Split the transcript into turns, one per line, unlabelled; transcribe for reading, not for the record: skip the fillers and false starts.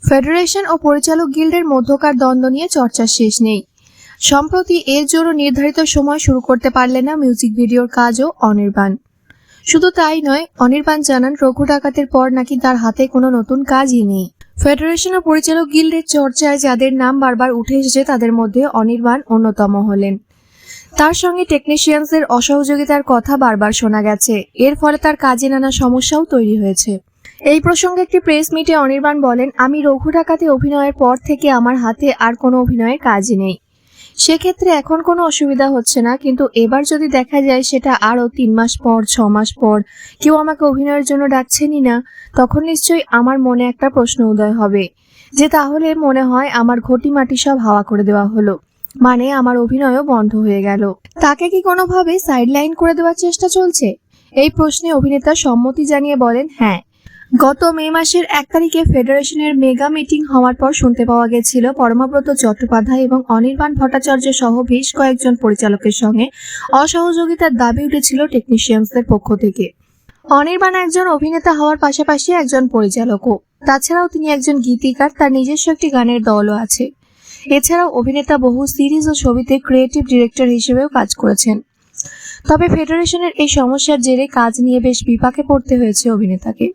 Federation ও পরিচালক গিল্ডের মধ্যকার দ্বন্দ্ব নিয়ে চর্চার শেষ নেই। সম্প্রতি এর জন্য নির্ধারিত সময় শুরু করতে পারলেন না মিউজিক ভিডিওর কাজও অনির্বাণ। শুধু তাই নয়, অনির্বাণ জানান রঘু ডাকাতের পর নাকি তার হাতে কোনো নতুন কাজই নেই। ফেডারেশন ও পরিচালক গিল্ডের চর্চায় যাদের নাম বারবার উঠে এসেছে তাদের মধ্যে অনির্বাণ অন্যতম হলেন। তার সঙ্গে টেকনিশিয়ানদের অসহযোগিতার কথা বারবার শোনা গেছে, এর ফলে তার কাজে নানা সমস্যাও তৈরি হয়েছে। এই প্রসঙ্গে একটি প্রেস মিটে অনির্বাণ বলেন, আমি রঘু ডাকাতে অভিনয়ের পর থেকে আমার হাতে আর কোনো অভিনয়ের কাজই নেই। সেক্ষেত্রে এখন কোনো অসুবিধা হচ্ছে না, কিন্তু এবার যদি দেখা যায় সেটা আরও 3 মাস পর, 6 মাস পর কেউ আমাকে অভিনয়ের জন্য ডাকছেনই না, তখন নিশ্চয়ই আমার মনে একটা প্রশ্ন উদয় হবে যে তাহলে মনে হয় আমার ঘটি মাটি সব হাওয়া করে দেওয়া হলো, মানে আমার অভিনয়ও বন্ধ হয়ে গেল। তাকে কি কোনোভাবে সাইডলাইন করে দেওয়ার চেষ্টা চলছে? এই প্রশ্নে অভিনেতা সম্মতি জানিয়ে বলেন, হ্যাঁ, গত মে মাসের 1 তারিখে ফেডারেশনের মেগা মিটিং হওয়ার পর শুনতে পাওয়া গেছিল পরমাব্রত চট্টোপাধ্যায় এবং অনির্বাণ ভট্টাচার্য সহ বেশ কয়েকজন পরিচালকের সঙ্গে অসহযোগিতার দাবি উঠেছিল টেকনিশিয়ানদের পক্ষ থেকে। অনির্বাণ একজন অভিনেতা হওয়ার পাশাপাশি একজন পরিচালকও। তাছাড়াও তিনি একজন গীতিকার, তার নিজস্ব একটি গানের দলও আছে। এছাড়াও অভিনেতা বহু সিরিজ ও ছবিতে ক্রিয়েটিভ ডিরেক্টর হিসেবেও কাজ করেছেন। তবে ফেডারেশনের এই সমস্যার জেরে কাজ নিয়ে বেশ বিপাকে পড়তে হয়েছে অভিনেতাকে।